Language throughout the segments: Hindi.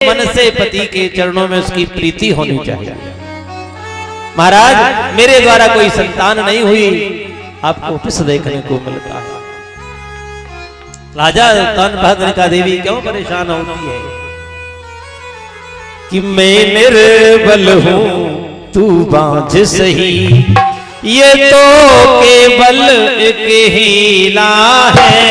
मन से पति के चरणों में उसकी प्रीति होनी चाहिए। महाराज मेरे द्वारा कोई संतान नहीं हुई, आपको किस देखने को मिलता है। राजा तनभद्र का देवी क्यों परेशान होती है कि मैं निर्बल हूं तू बांझ सही, ये तो केवल एक हीला है।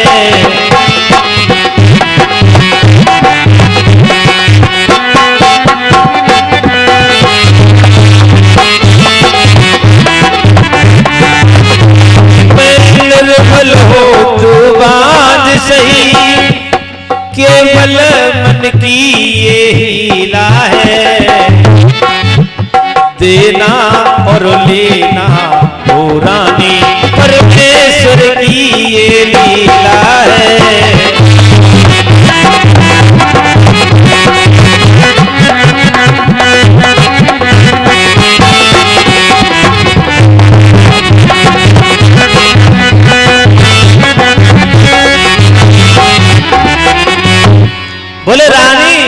निर्बल हो तू बांझ सही, केवल मन की ये हीला है। देना और लेना हो रानी, परमेश्वर की ये लीला है। बोले रानी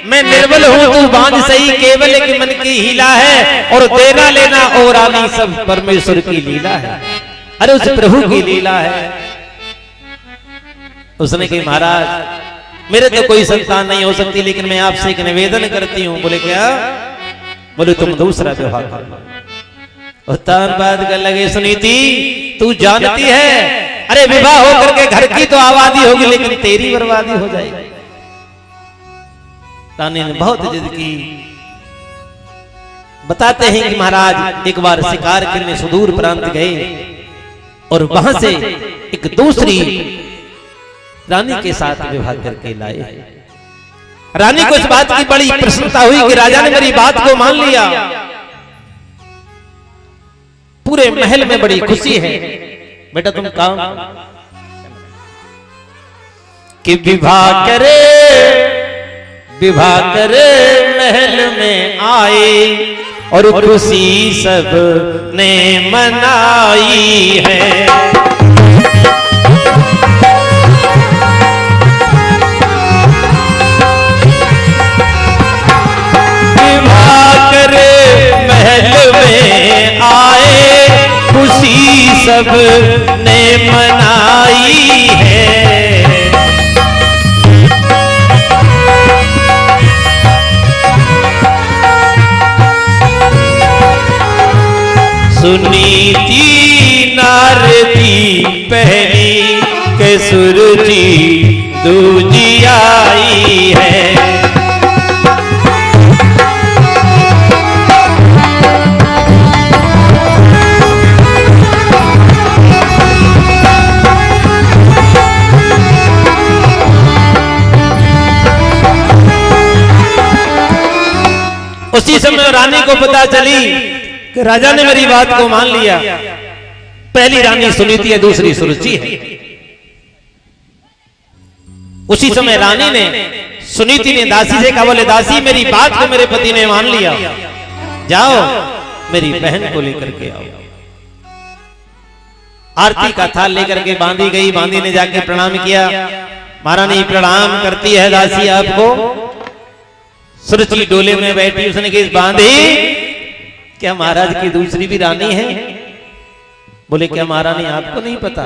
मैं निर्बल हूं तू बांझ सही, केवल एक मन की हीला है। और देना लेना ओ रानी सब परमेश्वर की लीला है। अरे उस प्रभु की लीला है। उसने कही महाराज मेरे तो कोई संतान नहीं हो सकती, लेकिन मैं आपसे एक निवेदन करती हूं। बोले क्या? बोले तुम दूसरा व्यवहार करो। बात कर लगे सुनीति तू जानती है, अरे विवाह होकर के घर की तो आबादी होगी, लेकिन तेरी बर्बादी हो जाएगी। रानी ने बहुत जिद की। बताते हैं कि महाराज एक बार शिकार करने सुदूर प्रांत गए और वहां से एक दूसरी रानी के साथ विवाह करके लाए। रानी को इस बात की बड़ी प्रसन्नता हुई कि राजा ने मेरी बात को मान लिया। पूरे महल में बड़ी खुशी है। बेटा तुम काम कि विवाह करे महल में आए और खुशी सब ने मनाई है। विवाह करे महल में आए, खुशी सब ने मनाई है। सुनीति नारदी पहली के सुरजी दूजी आई है। उसी समय रानी को पता चली कि राजा ने मेरी बात को मान लिया। पहली रानी सुनीति है, दूसरी सुरुचि है। उसी समय रानी ने सुनीति ने दासी से कहा, बोले दासी मेरी बात को मेरे पति ने मान लिया, जाओ मेरी बहन को लेकर के आओ। आरती का थाल लेकर के बांधी गई। बांधी ने जाके प्रणाम किया। महारानी प्रणाम करती है दासी आपको। सुरुचि डोले में बैठी, उसने कहा बांधी क्या महाराज की दूसरी भी रानी है? बोले क्या महारानी आपको नहीं पता?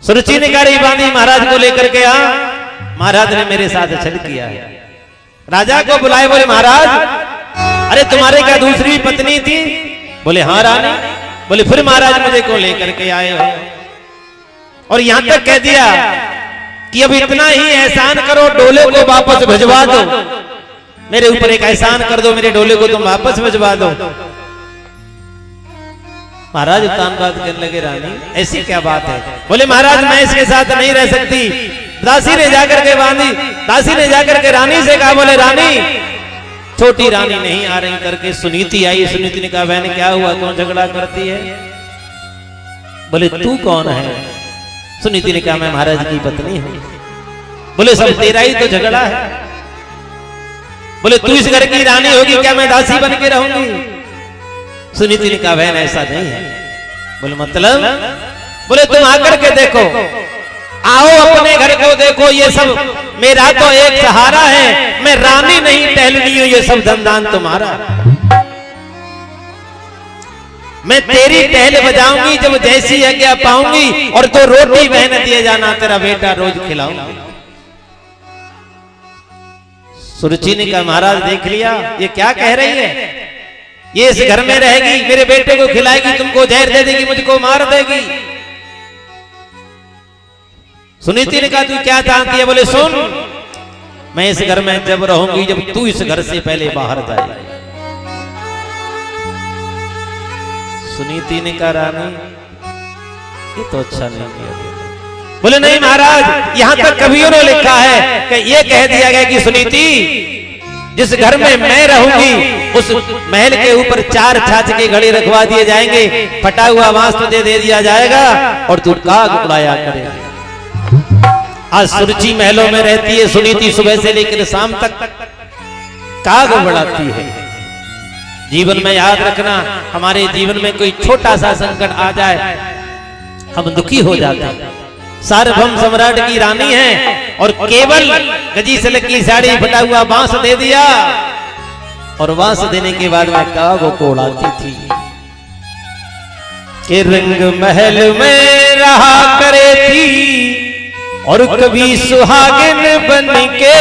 सुरुचि ने कहा बांधी महाराज को लेकर के आ, महाराज ने मेरे साथ छल किया है। राजा को बुलाए। बोले महाराज अरे तुम्हारे क्या दूसरी पत्नी थी? बोले हाँ रानी। बोले फिर महाराज मुझे को लेकर के आए हो? और यहां तक कह दिया कि अब इतना ही एहसान करो, डोले को वापस भिजवा दो। मेरे ऊपर एक एहसान कर दो, मेरे डोले को तुम वापस भिजवा दो। महाराज तान बात करने लगे रानी ऐसी क्या बात है? बोले महाराज मैं इसके साथ नहीं रह सकती। दासी ने जाकर के बांधी। दासी ने जाकर के रानी से कहा, बोले रानी छोटी रानी नहीं आ रही करके सुनीति आई। सुनीति ने कहा बहन क्या हुआ, कौन झगड़ा करती है? बोले तू कौन है? सुनीति ने कहा मैं महाराज की पत्नी हूं। बोले सब तेरा ही तो झगड़ा है। बोले तू इस घर की रानी होगी क्या मैं दासी बन के रहूंगी? सुनीति ने कहा बहन ऐसा नहीं है। बोले मतलब? बोले तुम आकर के देखो, आओ अपने घर को देखो, ये सब मेरा तो एक सहारा है, मैं रानी नहीं टहलनी हूं, ये सब धनदान तुम्हारा। मैं तेरी टहल बजाऊंगी जब जैसी आज्ञा पाऊंगी, और तो रोटी बहन दिए जाना तेरा बेटा रोज खिलाऊंगी। सुरुचि ने कहा महाराज देख लिया, ये क्या कह रही है, ये इस घर में रहेगी, मेरे बेटे को खिलाएगी, तुमको जहर दे देगी, मुझको मार देगी। सुनीति ने कहा तू क्या चाहती है? बोले सुन, मैं इस घर में जब रहूंगी जब तू इस घर से पहले बाहर जाएगी। सुनीति ने कहा रानी ये तो अच्छा नहीं किया। बोले नहीं महाराज, यहां तक कवियों ने लिखा है कि ये कह दिया गया कि सुनीति जिस घर में मैं रहूंगी उस महल के ऊपर 4 छाछ के घड़े रखवा दिए जाएंगे, फटा हुआ बांस तुझे दे दिया जाएगा और तू काग उड़ाया करेगा। आज सुरुचि महलों में रहती है, सुनीति सुबह से लेकर शाम तक काग बढ़ाती है। जीवन में याद रखना, हमारे जीवन में कोई छोटा सा संकट आ जाए हम दुखी हो जाते हैं। सार्वभौम सम्राट की रानी है और केवल गजी सिल्क की साड़ी फटा हुआ बांस दे दिया, और बांस देने के बाद में काग को उड़ाती थी कि रंग महल में रहा करे थी और कभी सुहागिन बन के,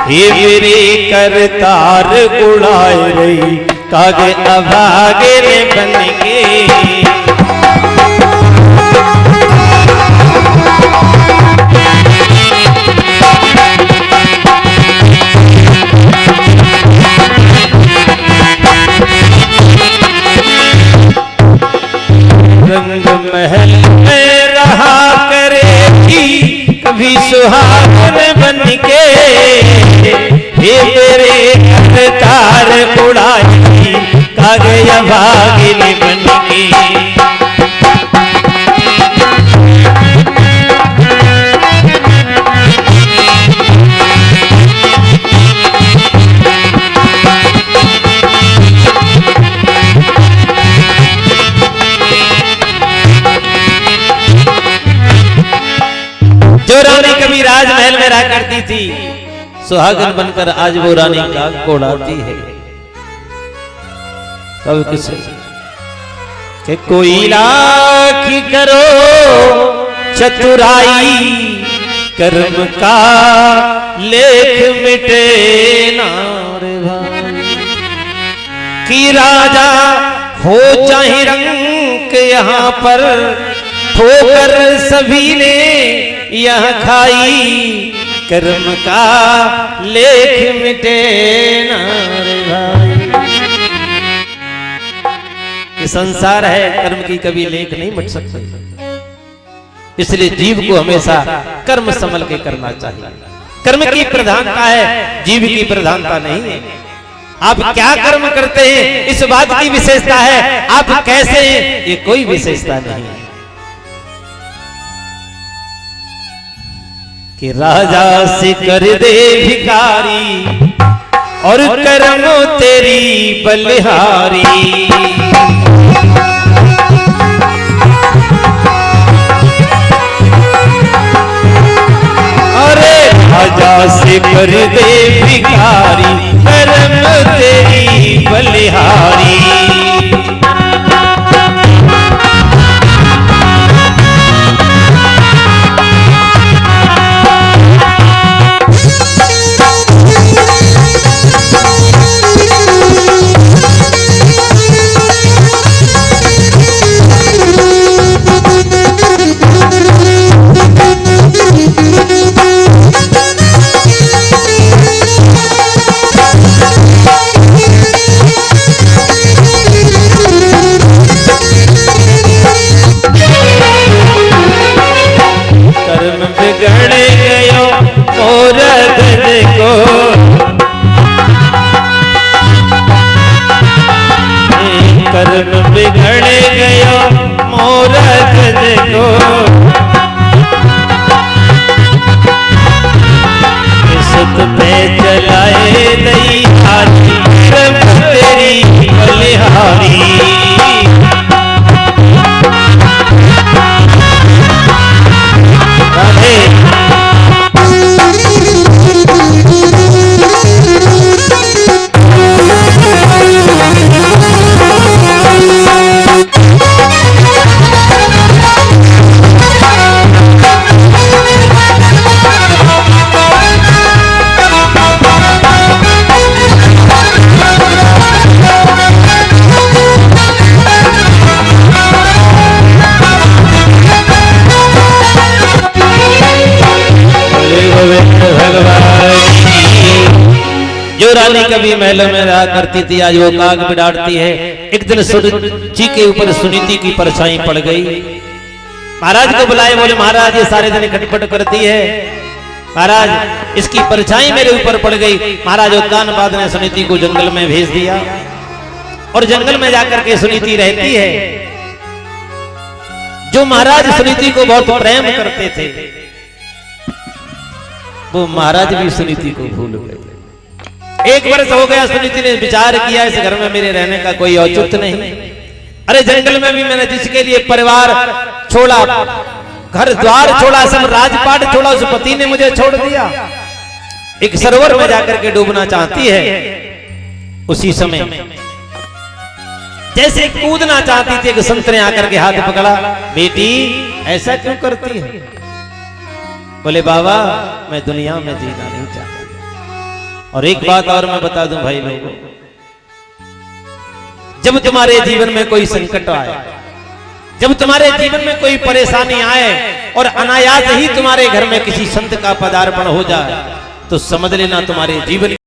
हे मेरे करतार उड़ाए रही कागे अभागे बन के। रंग महल में रहा करे थी कभी सुहागन बन के, हे मेरे करतार उड़ाई कागे अभागिन बन के। जो रानी कभी राजमहल में रहा करती थी, सुहागन बनकर आज वो रानी काग को उड़ाती है। कब किसे कि कोई लाख करो चतुराई, कर्म का लेख मिटे ना रे भाई। कि राजा हो चाहे रंक यहाँ पर, ठोकर सभी ने यह खाई, कर्म का लेख मिटे ना रे भाई। ये संसार है, कर्म की कभी लेख नहीं मिट सकते, इसलिए जीव को हमेशा कर्म संभल के करना चाहिए। कर्म की प्रधानता है, जीव की प्रधानता नहीं है। आप क्या कर्म करते हैं इस बात की विशेषता है, आप कैसे हैं ये कोई विशेषता नहीं है। कि राजा से कर दे भिखारी और कर्म तेरी बलिहारी। अरे राजा से कर दे भिखारी कर्म तेरी बलिहारी। कर्म बिगड़ गयो मोर धज को, सुत पे चलाए दई हाथी कर्म तेरी बलिहारी। राधे भगवान जो रानी कभी महलों में रहा करती थी, आज वो काग बिडारती है। एक दिन जी के ऊपर सुनीति की परछाई पड़ गई। महाराज को बुलाए, बोले महाराज ये सारे दिन खटपट करती है, महाराज इसकी परछाई मेरे ऊपर पड़ गई। महाराज उत्तानपाद ने सुनीति को जंगल में भेज दिया और जंगल में जाकर के सुनीति रहती है। जो महाराज सुनीति को बहुत प्रेम करते थे, वो महाराज भी सुनीति को भूल गए। एक वर्ष हो गया, सुनीति ने विचार किया इस घर में मेरे रहने का कोई औचित्य नहीं। अरे जंगल में भी मैंने जिसके लिए परिवार छोड़ा, घर द्वार छोड़ा, सब राजपाट छोड़ा, उस पति ने मुझे छोड़ दिया। एक सरोवर में जाकर के डूबना चाहती है। उसी समय जैसे कूदना चाहती थी, एक संत ने आकर के हाथ पकड़ा, बेटी ऐसा क्यों करती है? बोले बाबा मैं दुनिया में जीना नहीं चाहता। और एक बात और मैं बता दूं भाई लोगों, जब तुम्हारे जीवन में कोई संकट आए, जब तुम्हारे जीवन में कोई परेशानी आए और अनायास ही तुम्हारे घर में किसी संत का पदार्पण हो जाए, तो समझ लेना तुम्हारे जीवन